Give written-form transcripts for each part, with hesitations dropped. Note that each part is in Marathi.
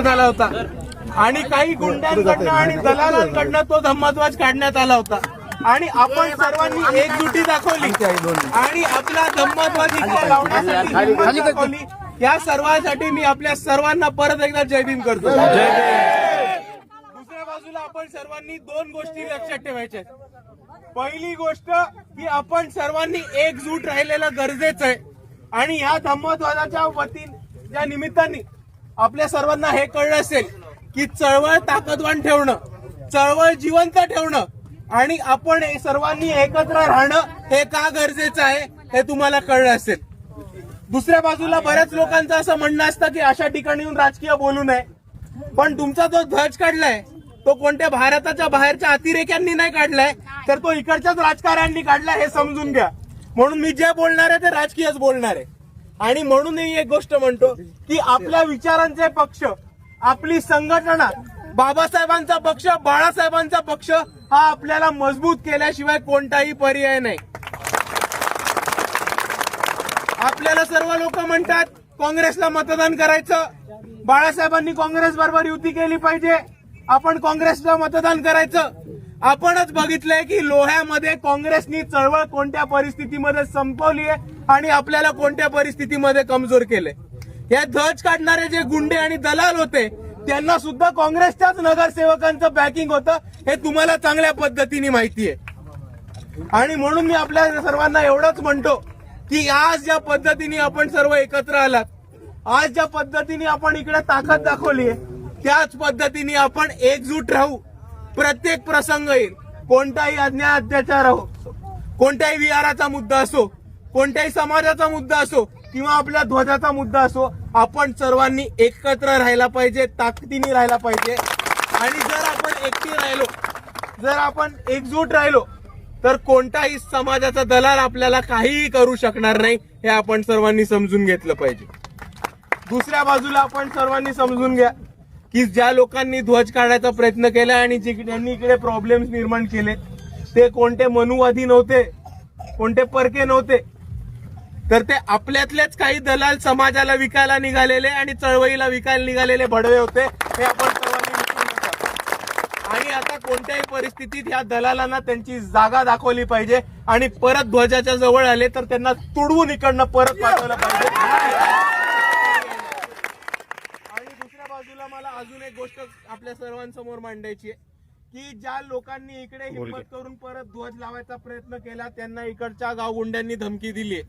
करण्यात आला होता आणि काही गुंड्यांकडनं आणि दलालांकडनं तो धम्मध्वज काढण्यात आला होता आणि आपण सर्वांनी एकजुटी दाखवली आणि आपला धम्मध्वज इथे लावण्यासाठी हिंमत दाखवली. या सर्वांसाठी मी आपल्या सर्वांना परत एकदा जय भीम करतो. दुसऱ्या बाजूला आपण सर्वांनी दोन गोष्टी लक्षात ठेवायच्या. पहिली गोष्ट की आपण सर्वांनी एकजूट राहिलेलं गरजेचं आहे आणि या धम्मध्वजाच्या वतीने या निमित्ताने आपल्या सर्वांना हे कळलं असेल की चळवळ ताकदवान ठेवणं, चळवळ जिवंत ठेवणं आणि आपण सर्वांनी एकत्र राहणं हे का गरजेचं आहे हे तुम्हाला कळलं असेल. दुसऱ्या बाजूला बऱ्याच लोकांचं असं म्हणणं असतं की अशा ठिकाणी येऊन राजकीय बोलू नये, पण तुमचा जो ध्वज काढलाय तो कोणत्या भारताच्या बाहेरच्या अतिरेक्यांनी नाही काढलाय, तर तो इकडच्याच राजकारण्यांनी काढलाय हे समजून घ्या. म्हणून मी जे बोलणार आहे ते राजकीयच बोलणार आहे आणि म्हणून मी एक गोष्ट म्हणतो की आपल्या विचारांचे पक्ष, आपली संघटना, बाबासाहेबांचा पक्ष, बाळासाहेबांचा पक्ष हा आपल्याला मजबूत केल्याशिवाय कोणताही पर्याय नाही. आपल्याला सर्व लोक म्हणतात काँग्रेसला मतदान करायचं, बाळासाहेबांनी काँग्रेस बरोबर युती केली पाहिजे, आपण काँग्रेसला मतदान करायचं. आपणच बघितलंय की लोह्यामध्ये काँग्रेसनी चळवळ कोणत्या परिस्थितीमध्ये संपवली आहे आणि आपल्याला कोणत्या परिस्थितीमध्ये कमजोर केले. हे ध्वज काढणारे जे गुंडे आणि दलाल होते त्यांना सुद्धा काँग्रेसच्याच नगरसेवकांचं बॅकिंग होतं हे तुम्हाला चांगल्या पद्धतीने माहिती आहे. आणि म्हणून मी आपल्या सर्वांना एवढंच म्हणतो की आज ज्या पद्धतीने आपण सर्व एकत्र आलात, आज ज्या पद्धतीने आपण इकडे ताकद दाखवली आहे, त्याच पद्धतीने आपण एकजूट राहू. प्रत्येक प्रसंग येईल, कोणताही अन्याय अत्याचार हो, कोणत्याही विहाराचा मुद्दा असो, कोणत्याही समाजाचा मुद्दा असो किंवा आपल्या ध्वजाचा मुद्दा असो, आपण सर्वांनी एकत्र राहायला पाहिजे, ताकदीने राहायला पाहिजे. आणि जर आपण एकटी राहिलो, जर आपण एकजूट राहिलो तर कोणताही समाजाचा दलाल आपल्याला काहीही करू शकणार नाही हे आपण सर्वांनी समजून घेतलं पाहिजे. दुसऱ्या बाजूला आपण सर्वांनी समजून घ्या की ज्या लोकांनी ध्वज काढायचा प्रयत्न केला आणि ज्यांनी इकडे प्रॉब्लेम्स निर्माण केले ते कोणते मनुवादी नव्हते, कोणते परके नव्हते, तर ते आपल्यातलेच काही दलाल समाजाला विकायला निघालेले आणि चळवळीला विकायला निघालेले भडवे होते हे आपण सर्वांनी विसरू नका. आणि आता कोणत्याही परिस्थितीत या दलालांना त्यांची जागा दाखवली पाहिजे आणि परत ध्वजाच्या जवळ आले तर त्यांना तुडवून इकडनं परत पाठवलं पाहिजे. बाजूला मला अजून एक गोष्ट आपल्या सर्वांसमोर मांडायची आहे की ज्या लोकांनी इकडे हिंमत करून परत ध्वज लावायचा प्रयत्न केला त्यांना इकडच्या गाव गुंड्यांनी धमकी दिली.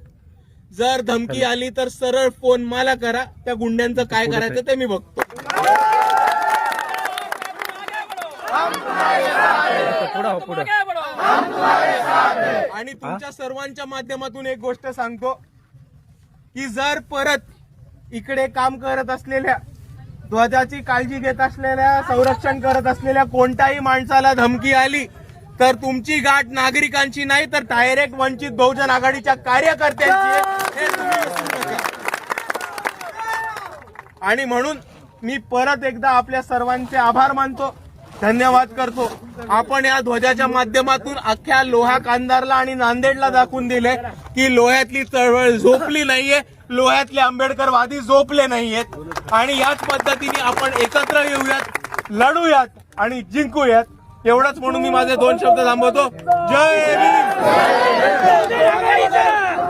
जर धमकी आली तर सरळ फोन मला करा, त्या गुंड्यांचं काय करायचं ते मी बघतो. आणि तुमच्या सर्वांच्या माध्यमातून एक गोष्ट सांगतो की जर परत इकडे काम करत असलेल्या, ध्वजाची काळजी घेत असलेल्या, संरक्षण करत असलेल्या कोणत्याही माणसाला धमकी आली तर तुमची गाठ नागरिकांची नाही तर डायरेक्ट वंचित बहुजन आघाडीच्या कार्यकर्त्यांची हे तुम्ही विसरू नका. आणि म्हणून मी परत एकदा आपल्या सर्वांचे आभार मानतो, धन्यवाद करतो. आपण या ध्वजाच्या माध्यमातून अख्ख्या लोहा कांदारला आणि नांदेडला दाखवून दिले की लोह्यातली चळवळ झोपली नाहीये, लोह्यातले आंबेडकरवादी झोपले नाहीयेत आणि याच पद्धतीने आपण एकत्र येऊयात, लढूयात आणि जिंकूयात. एवढंच म्हणून मी माझे दोन शब्द थांबवतो. जय भीम.